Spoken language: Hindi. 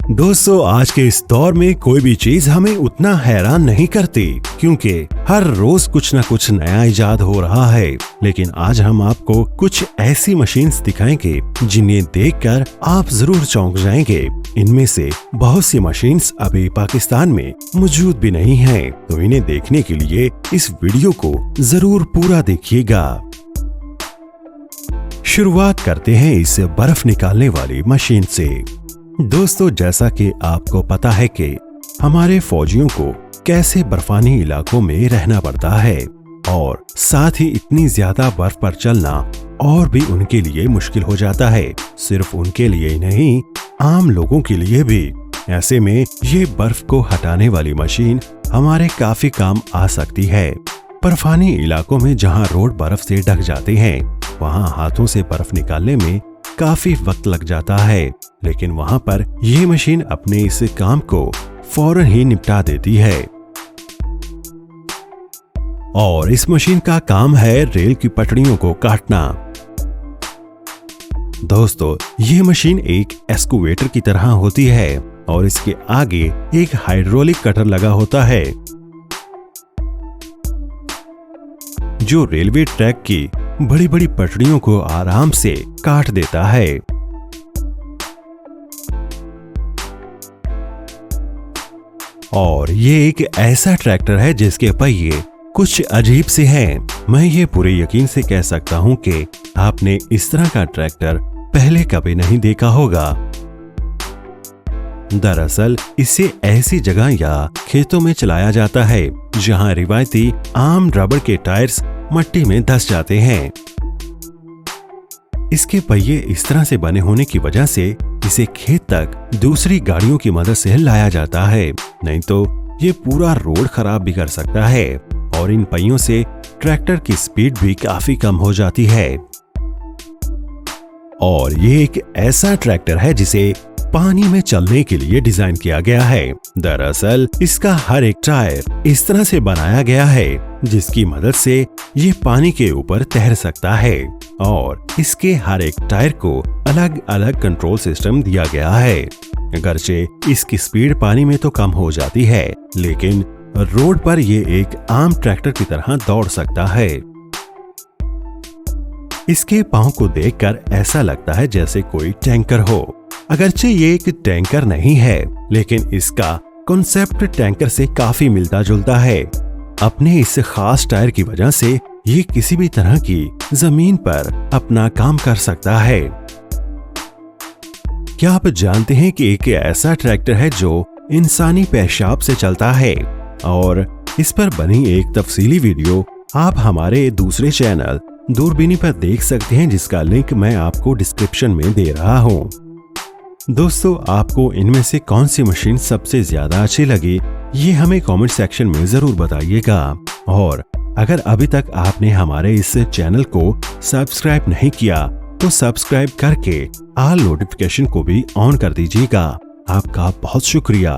दोस्तों, आज के इस दौर में कोई भी चीज हमें उतना हैरान नहीं करती, क्योंकि हर रोज कुछ न कुछ नया इजाद हो रहा है। लेकिन आज हम आपको कुछ ऐसी मशीन्स दिखाएंगे जिन्हें देखकर आप जरूर चौंक जाएंगे। इनमें से बहुत सी मशीन्स अभी पाकिस्तान में मौजूद भी नहीं हैं, तो इन्हें देखने के लिए इस वीडियो को जरूर पूरा देखिएगा। शुरुआत करते हैं इस बर्फ निकालने वाली मशीन से। दोस्तों, जैसा कि आपको पता है कि हमारे फौजियों को कैसे बर्फानी इलाकों में रहना पड़ता है और साथ ही इतनी ज्यादा बर्फ पर चलना और भी उनके लिए मुश्किल हो जाता है। सिर्फ उनके लिए ही नहीं, आम लोगों के लिए भी। ऐसे में ये बर्फ को हटाने वाली मशीन हमारे काफी काम आ सकती है। बर्फानी इलाकों में जहाँ रोड बर्फ से ढक जाते हैं, वहाँ हाथों से बर्फ निकालने में काफी वक्त लग जाता है, लेकिन वहाँ पर यह मशीन अपने इस काम को फौरन ही निपटा देती है। और इस मशीन का काम है रेल की पटरियों को काटना। दोस्तों, ये मशीन एक एक्सकवेटर की तरह होती है और इसके आगे एक हाइड्रोलिक कटर लगा होता है जो रेलवे ट्रैक की बड़ी बड़ी पटरियों को आराम से काट देता है। और ये एक ऐसा ट्रैक्टर है जिसके पहिए कुछ अजीब से हैं। मैं ये पूरे यकीन से कह सकता हूँ कि आपने इस तरह का ट्रैक्टर पहले कभी नहीं देखा होगा। दरअसल इसे ऐसी जगह या खेतों में चलाया जाता है जहाँ रिवायती आम रबर के टायर्स मट्टी में धंस जाते हैं। इसके पहिए इस तरह से बने होने की वजह से इसे खेत तक दूसरी गाड़ियों की मदद से लाया जाता है, नहीं तो ये पूरा रोड खराब भी कर सकता है। और इन पहियों से ट्रैक्टर की स्पीड भी काफी कम हो जाती है। और ये एक ऐसा ट्रैक्टर है जिसे पानी में चलने के लिए डिजाइन किया गया है। दरअसल इसका हर एक टायर इस तरह से बनाया गया है जिसकी मदद से ये पानी के ऊपर तैर सकता है। और इसके हर एक टायर को अलग अलग कंट्रोल सिस्टम दिया गया है। अगरचे इसकी स्पीड पानी में तो कम हो जाती है, लेकिन रोड पर ये एक आम ट्रैक्टर की तरह दौड़ सकता है। इसके पांव को देखकर ऐसा लगता है जैसे कोई टैंकर हो। अगरचे ये एक टैंकर नहीं है, लेकिन इसका कॉन्सेप्ट टैंकर से काफी मिलता जुलता है। अपने इस खास टायर की वजह से ये किसी भी तरह की जमीन पर अपना काम कर सकता है। क्या आप जानते हैं कि एक ऐसा ट्रैक्टर है जो इंसानी पेशाब से चलता है? और इस पर बनी एक तफसीली वीडियो आप हमारे दूसरे चैनल दूरबीनी पर देख सकते हैं, जिसका लिंक मैं आपको डिस्क्रिप्शन में दे रहा हूँ। दोस्तों, आपको इनमें से कौन सी मशीन सबसे ज्यादा अच्छी लगी, ये हमें कमेंट सेक्शन में जरूर बताइएगा। और अगर अभी तक आपने हमारे इस चैनल को सब्सक्राइब नहीं किया तो सब्सक्राइब करके ऑल नोटिफिकेशन को भी ऑन कर दीजिएगा। आपका बहुत शुक्रिया।